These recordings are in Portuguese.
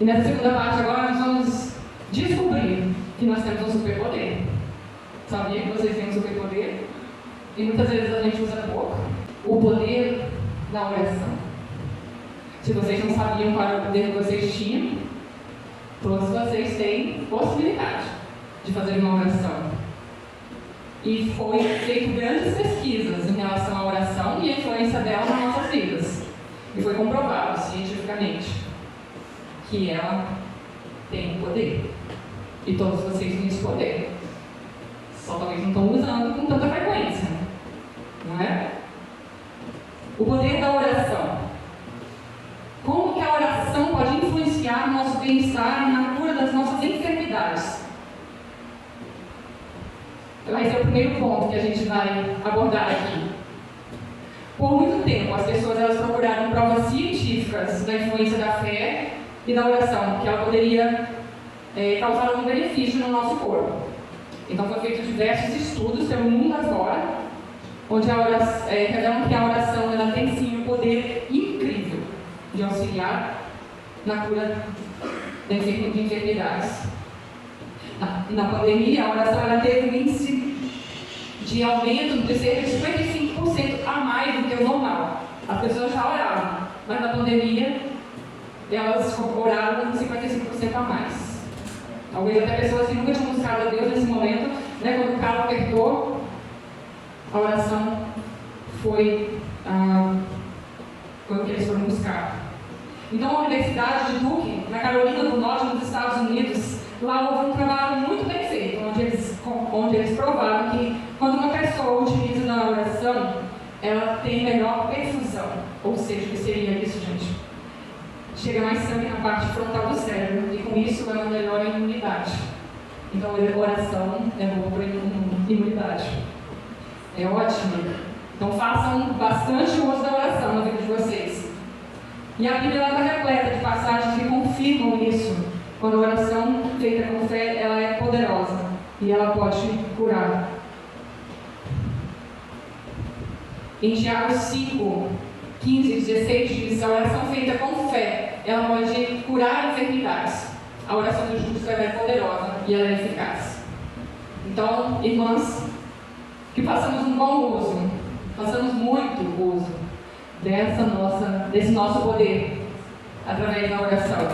E nessa segunda parte agora nós vamos descobrir que nós temos um superpoder. Sabia que vocês têm um superpoder? E muitas vezes a gente usa pouco. O poder da oração. Se vocês não sabiam qual era o poder que vocês tinham, todos vocês têm possibilidade de fazer uma oração. E foi feito grandes pesquisas em relação à oração e a influência dela nas nossas vidas. E foi comprovado cientificamente que ela tem poder. E todos vocês têm esse poder. Só talvez não estão usando com tanta frequência. Não é? O poder da oração. Como que a oração pode influenciar no nosso bem-estar e na cura das nossas enfermidades? Esse é o primeiro ponto que a gente vai abordar aqui. Por muito tempo, as pessoas elas procuraram provas científicas da influência da fé e da oração, que ela poderia causar algum benefício no nosso corpo. Então, foram feitos diversos estudos pelo mundo afora, onde revelam que a oração ela tem sim um poder incrível de auxiliar na cura de enfermidades. Na pandemia, a oração ela teve um índice de aumento de cerca de 55% a mais do que o normal. As pessoas já oravam, mas na pandemia elas oraram 55% a mais. Talvez até pessoas que nunca tinham buscado a Deus nesse momento, né, quando o carro apertou, a oração foi o que eles foram buscar. Então, a Universidade de Duke, na Carolina do Norte, nos Estados Unidos, lá houve um trabalho muito bem feito, onde eles provaram que quando uma pessoa utiliza a oração, ela tem melhor perfusão. Ou seja, o que seria isso, gente? Chega mais sangue na parte frontal do cérebro e com isso ela melhora a imunidade. Então, a oração é boa para a imunidade. É ótimo. Então, façam bastante uso da oração na vida de vocês. E a Bíblia está repleta de passagens que confirmam isso. Quando a oração feita com fé, ela é poderosa e ela pode curar. Em Tiago 5, 15 e 16 diz: a oração feita com fé, ela pode curar enfermidades. A oração do justo ela é poderosa e ela é eficaz. Então, irmãs, que façamos um bom uso, façamos muito uso desse nosso poder através da oração.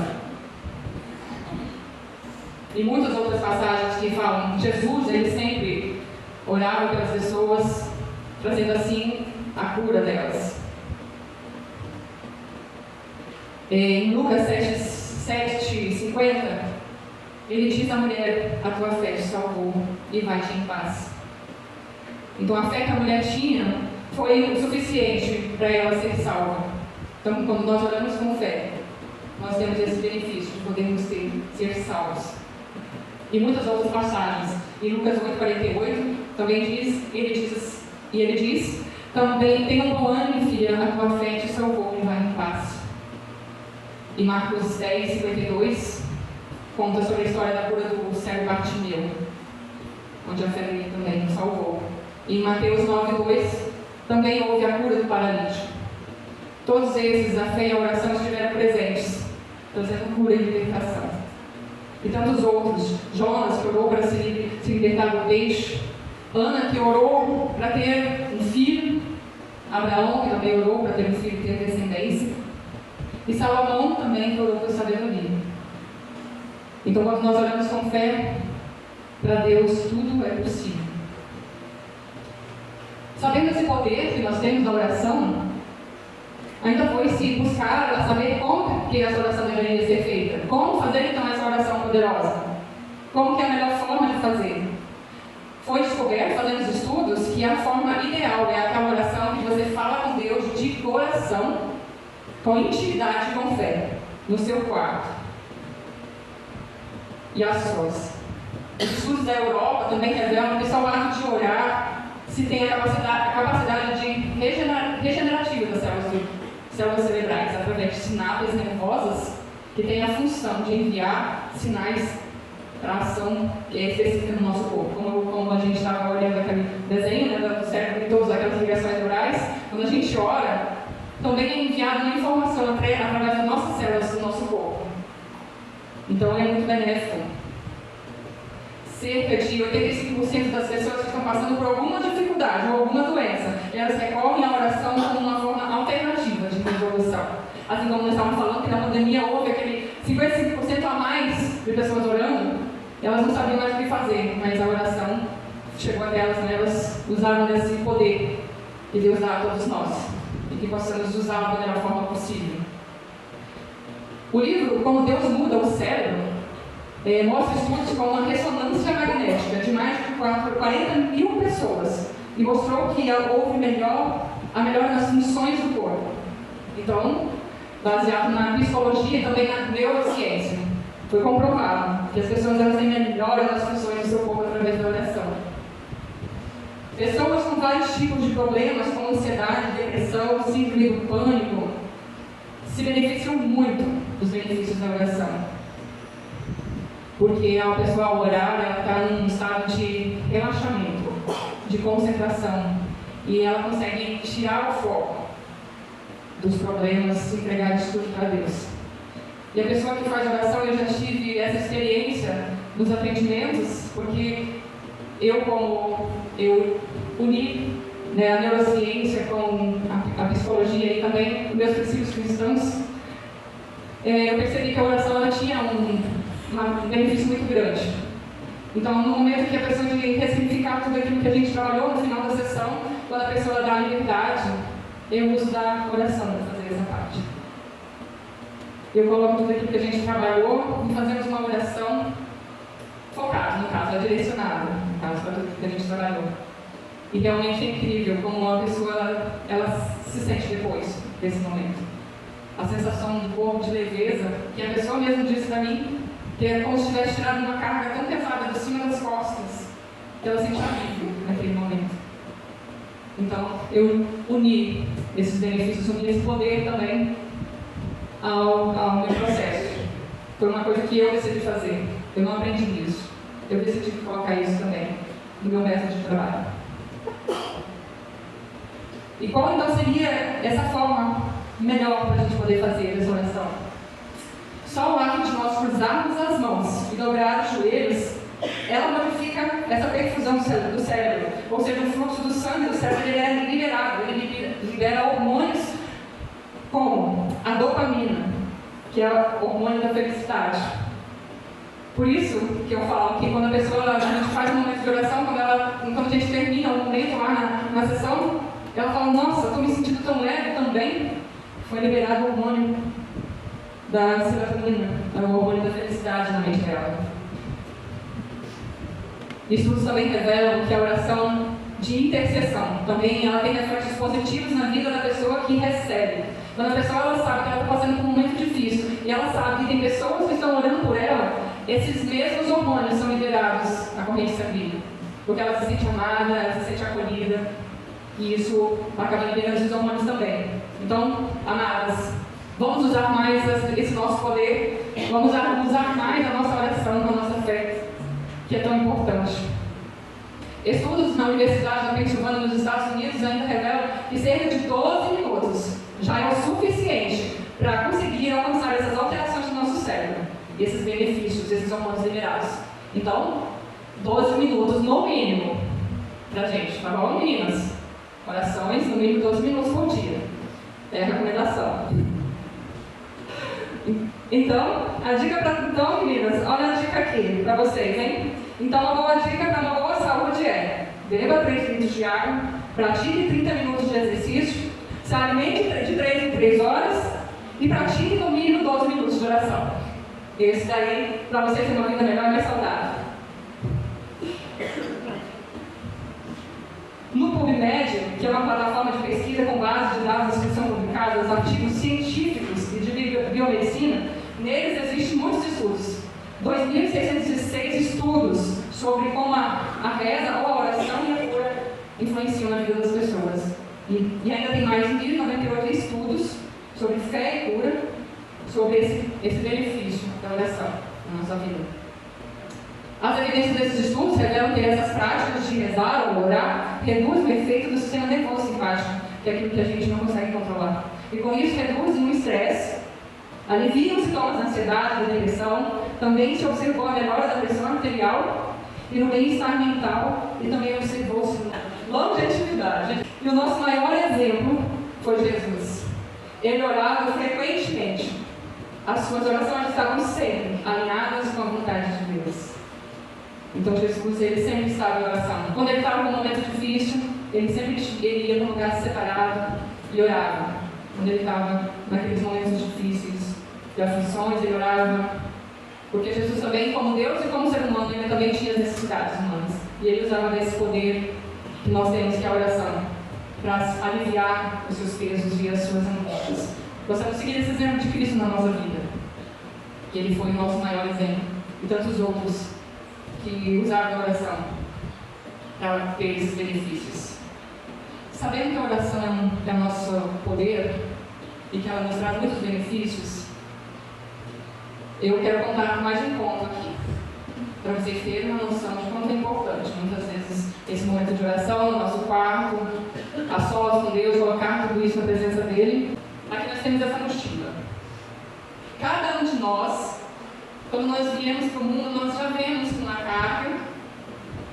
E muitas outras passagens que falam que Jesus, ele sempre orava pelas pessoas, trazendo assim a cura delas. Em Lucas 7:50, ele diz à mulher: a tua fé te salvou e vai-te em paz. Então a fé que a mulher tinha foi o suficiente para ela ser salva. Então, quando nós oramos com fé, nós temos esse benefício de podermos ser salvos. E muitas outras passagens. Em Lucas 8:48 também ele diz: também tenha um bom ânimo, filha, a tua fé te salvou e vai em paz. E Marcos 10:52 conta sobre a história da cura do cego Bartimeu, onde a fé dele também nos salvou. E em Mateus 9:2 também houve a cura do paralítico. Todos esses, a fé e a oração estiveram presentes, trazendo cura e libertação. E tantos outros. Jonas, que orou para se libertar do peixe. Ana, que orou para ter um filho. Abraão, que também orou para ter um filho e ter descendência. E Salomão também, que orou por sabedoria. Então, quando nós oramos com fé, para Deus tudo é possível. Sabendo esse poder que nós temos na oração, ainda foi se buscar para saber como que essa oração deveria ser feita. Como fazer então essa oração poderosa? Como que é a melhor forma de fazer? Foi descoberto, fazendo os estudos, que a forma ideal é aquela oração que você fala com Deus de coração, com intimidade e com fé, no seu quarto. E a sós. Os estudos da Europa também revelam que só o ato de orar se tem a capacidade de regenerativa das células cerebrais, através de sinapses nervosas que têm a função de enviar sinais para a ação específica no nosso corpo. Como a gente estava olhando aquele desenho, né, do cérebro e todas aquelas ligações neurais, quando a gente ora, também é enviada uma informação através das nossas células do nosso corpo. Então, é muito benéfico. Cerca de 85% das pessoas que estão passando por alguma dificuldade ou alguma doença, elas recorrem à oração como uma forma alternativa de resolução. Assim como nós estávamos falando que na pandemia houve aquele 55% a mais de pessoas orando, elas não sabiam mais o que fazer, mas a oração chegou até elas, né? Elas usaram desse poder que Deus dá a todos nós e que possamos usá-lo da melhor forma possível. O livro Como Deus Muda o Cérebro mostra estudos com uma ressonância magnética de mais de 40 mil pessoas e mostrou que houve a melhora nas funções do corpo. Então, baseado na psicologia e também na neurociência, foi comprovado que as pessoas têm melhora nas funções do seu corpo através da oração. Pessoas com vários tipos de problemas, como ansiedade, depressão, síndrome do pânico, se beneficiam muito dos benefícios da oração. Porque ao pessoa orar, ela está num estado de relaxamento, de concentração, e ela consegue tirar o foco dos problemas e entregar isso tudo para Deus. E a pessoa que faz oração, eu já tive essa experiência nos atendimentos, porque eu uni, né, a neurociência com a psicologia e também os meus princípios cristãos, eu percebi que a oração ela tinha um benefício muito grande. Então, no momento que a pessoa tem que ressignificar tudo aquilo que a gente trabalhou no final da sessão, quando a pessoa dá a liberdade, eu uso da oração para fazer essa parte. Eu coloco tudo aquilo que a gente trabalhou e fazemos uma oração focada, no caso, direcionada, no caso, para tudo que a gente trabalhou. E realmente é incrível como uma pessoa ela se sente depois desse momento. A sensação do corpo de leveza, que a pessoa mesmo disse para mim, que é como se tivesse tirado uma carga tão pesada de cima das costas, que ela sente alívio naquele momento. Então, eu uni esses benefícios, uni esse poder também ao meu processo. Foi uma coisa que eu decidi fazer. Eu não aprendi isso. Eu decidi colocar isso também no meu método de trabalho. E qual então seria essa forma melhor para a gente poder fazer essa oração? Só o ato de nós cruzarmos as mãos e dobrar os joelhos, ela modifica essa perfusão do cérebro, ou seja, o fluxo do sangue do cérebro ele é liberado, ele libera hormônios como a dopamina, que é o hormônio da felicidade. Por isso que eu falo que quando a gente faz um momento de oração, quando a gente termina um momento lá na sessão, ela fala, nossa, estou me sentindo tão leve também. Foi liberado o hormônio da serotonina, o hormônio da felicidade na mente dela. Estudos também revelam que a oração de intercessão também ela tem reflexos positivos na vida da pessoa que recebe. Quando a pessoa ela sabe que ela está passando por um momento difícil e ela sabe que tem pessoas que estão orando por ela, esses mesmos hormônios são liberados na corrente sanguínea, porque ela se sente amada, ela se sente acolhida, e isso acaba liberando esses hormônios também. Então, amadas, vamos usar mais esse nosso poder, vamos usar mais a nossa oração, a nossa fé, que é tão importante. Estudos na Universidade da Pensilvânia, nos Estados Unidos, ainda revelam que cerca de 12 minutos já é o suficiente para conseguir alcançar essas alterações do nosso cérebro, esses benefícios, esses hormônios liberados. Então, 12 minutos no mínimo para a gente, tá bom, meninas? Orações, no mínimo 12 minutos por dia. É a recomendação. Então, a dica então, meninas, olha a dica aqui para vocês, hein? Então, uma boa dica para uma boa saúde é: beba 3 litros de água, pratique 30 minutos de exercício, se alimente de 3 em 3 horas e pratique no mínimo 12 minutos de oração. Esse daí, para você ter uma vida melhor e mais saudável. No PubMed, que é uma plataforma de pesquisa com base de dados que são publicados, artigos científicos e de biomedicina, neles existem muitos estudos. 2.606 estudos sobre como a reza ou a oração e a cura influenciam na vida das pessoas. E ainda tem mais de 1.098 estudos sobre fé e cura, sobre esse benefício da oração na nossa vida. As evidências desses estudos revelam que essas práticas de rezar ou orar reduzem o efeito do sistema nervoso simpático, que é aquilo que a gente não consegue controlar. E com isso reduzem o estresse, aliviam os sintomas da ansiedade, da depressão, também se observou a melhora da pressão arterial e no bem-estar mental, e também observou-se longevidade. E o nosso maior exemplo foi Jesus. Ele orava frequentemente. As suas orações estavam sempre alinhadas com a vontade de Deus. Então Jesus, ele sempre estava em oração. Quando ele estava num momento difícil, ele ia para um lugar separado e orava. Quando ele estava naqueles momentos difíceis de aflições, ele orava. Porque Jesus também, como Deus e como ser humano, ele também tinha as necessidades humanas. E ele usava desse poder que nós temos, que é a oração, para aliviar os seus pesos e as suas angústias. Gostamos de seguir esse exemplo de Cristo na nossa vida. Que ele foi o nosso maior exemplo. E tantos outros que usaram a oração para ter esses benefícios. Sabendo que a oração é o nosso poder e que ela nos traz muitos benefícios, eu quero contar mais um ponto aqui, para vocês terem uma noção de quanto é importante. Muitas vezes, esse momento de oração, no nosso quarto, a sós com Deus, colocar tudo isso na presença dele. Aqui nós temos essa mochila. Cada um de nós, quando nós viemos para o mundo, nós já vemos com uma carga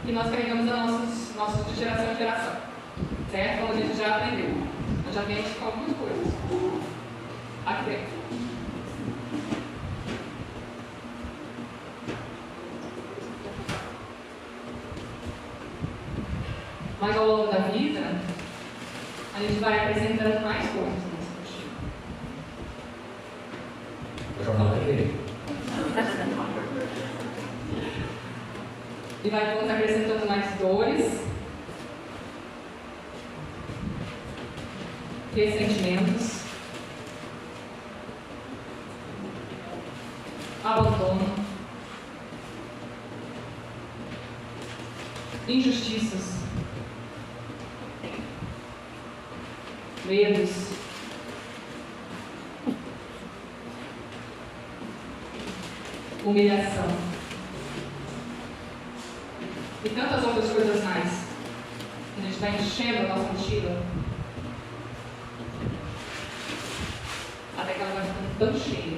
que nós carregamos a nossos de geração em geração. Certo? Como a gente já aprendeu. Nós já vemos com algumas coisas. Aqui dentro. Mas ao longo da vida, a gente vai acrescentando mais coisas nessa mochila. O jornal é dele. E vai acrescentando mais dores, ressentimentos, abandono, injustiças, medos, humilhação e tantas outras coisas mais. A gente vai enchendo a nossa mochila até que ela vai ficando tão cheia,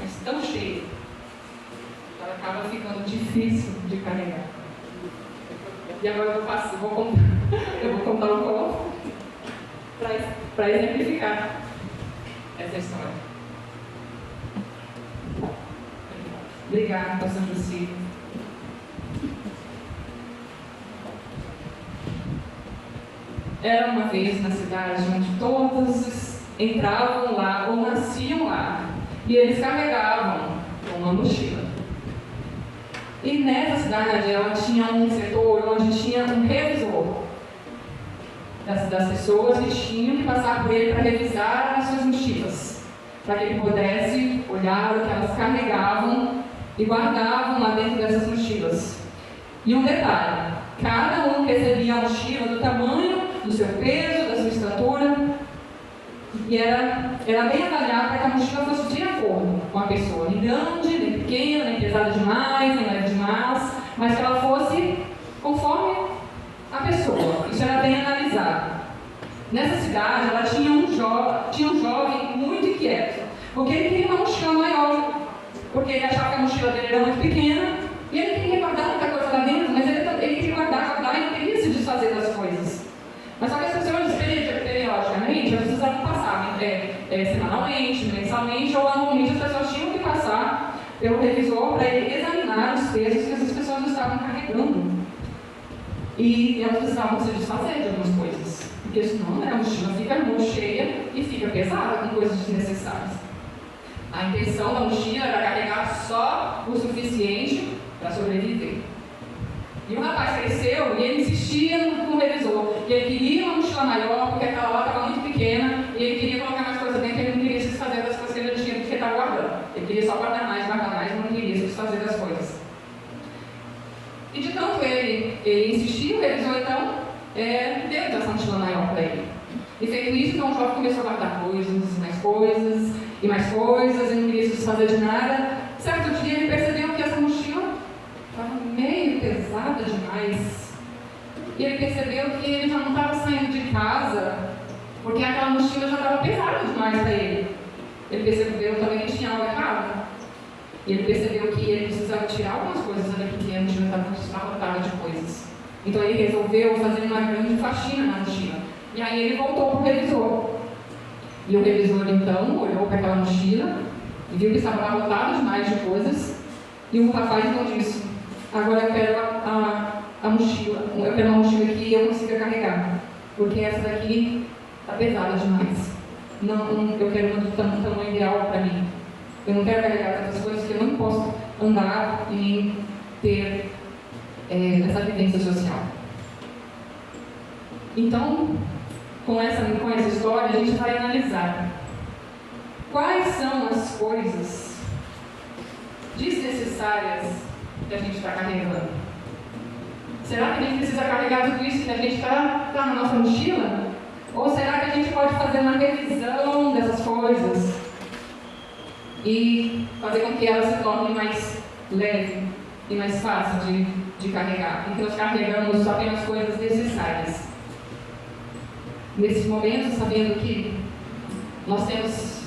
mas tão cheia, que ela acaba ficando difícil de carregar. E agora eu vou contar um pouco para exemplificar essa história. Obrigada, pastor José. Era uma vez na cidade onde todos entravam lá ou nasciam lá, e eles carregavam uma mochila. E nessa cidade ela tinha um setor onde tinha um revisor das pessoas que tinham que passar por ele para revisar as suas mochilas, para que ele pudesse olhar o que elas carregavam e guardavam lá dentro dessas mochilas. E um detalhe: cada um recebia a mochila do tamanho do seu peso, da sua estatura, e era bem avaliado para que a mochila fosse de acordo com a pessoa, nem grande, nem pequena, nem pesada demais, nem leve demais, mas que ela fosse conforme a pessoa. Isso era bem analisado. Nessa cidade, ela tinha um jovem muito inquieto, porque ele queria uma mochila maior, porque ele achava que a mochila dele era muito pequena, e ele queria guardar muita coisa lá dentro, mas ele queria guardar e não queria se desfazer das coisas. Mas só que as pessoas, periodicamente, elas precisavam passar, semanalmente, mensalmente ou anualmente, as pessoas tinham que passar pelo revisor para ele examinar os pesos que essas pessoas estavam carregando. E elas precisavam se desfazer de algumas coisas, porque senão a mochila fica muito cheia e fica pesada com coisas desnecessárias. A intenção da mochila era carregar só o suficiente para sobreviver. E o rapaz cresceu e ele insistia no revisor, que ele queria uma mochila maior, porque aquela lá estava muito pequena, e ele queria colocar mais coisas dentro, e ele não queria se desfazer das coisas que ele tinha, porque estava guardando. Ele queria só guardar mais, mas não queria se desfazer das coisas. E de tanto ele insistiu, o revisor então deu essa mochila maior para ele. E feito isso, então o jovem começou a guardar coisas, e mais coisas, e não queria se desfazer de nada. Certo dia ele percebeu que essa mochila estava meio pesada demais. E ele percebeu que ele já não estava saindo de casa, porque aquela mochila já estava pesada demais para ele. Ele percebeu também que tinha algo errado. E ele percebeu que ele precisava tirar algumas coisas ali, porque a mochila estava lotada de coisas. Então ele resolveu fazer uma grande faxina na mochila. E aí ele voltou para o revisor. E o revisor então olhou para aquela mochila e viu que estava lotada demais de coisas. E o rapaz então disse: agora eu quero a mochila, eu quero uma mochila que eu consiga carregar, porque essa daqui está pesada demais. Não, eu quero um tamanho ideal para mim. Eu não quero carregar tantas coisas que eu não posso andar e ter essa vivência social. Então, com essa história, a gente vai analisar quais são as coisas desnecessárias que a gente está carregando. Será que a gente precisa carregar tudo isso que a gente está na nossa mochila? Ou será que a gente pode fazer uma revisão dessas coisas e fazer com que elas se tornem mais leve e mais fácil de carregar? Então, nós carregamos apenas coisas necessárias. Nesse momento, sabendo que nós temos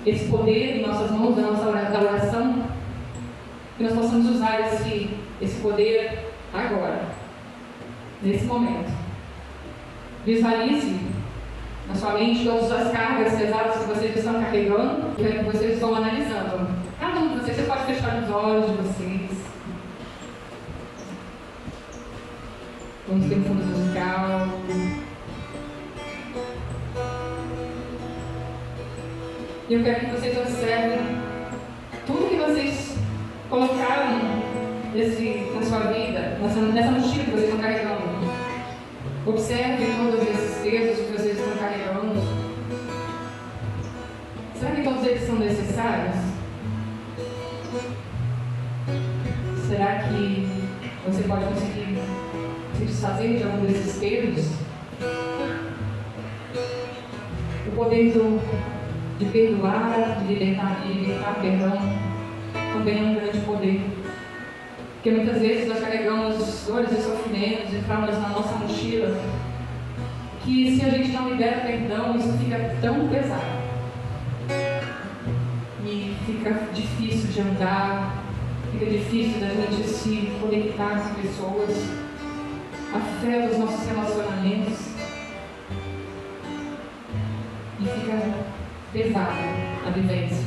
esse poder em nossas mãos, na nossa oração, que nós possamos usar esse poder agora, nesse momento. Visualize na sua mente todas as cargas pesadas que vocês estão carregando e que vocês estão analisando. Cada um de vocês, você pode fechar os olhos de vocês. Vamos ter um fundo musical. E eu quero que vocês observem tudo que vocês colocaram na sua vida, nessa mochila que vocês estão carregando. Observe todos esses pesos que vocês estão carregando. Será que todos eles são necessários? Será que você pode conseguir se desfazer de algum desses pesos? O poder de perdoar, de libertar perdão, também é um grande poder. Porque muitas vezes nós carregamos dores e sofrimentos e traumas na nossa mochila, que se a gente não libera perdão, isso fica tão pesado. E fica difícil de andar, fica difícil da gente se conectar com pessoas, afeta os nossos relacionamentos. E fica pesada a vivência.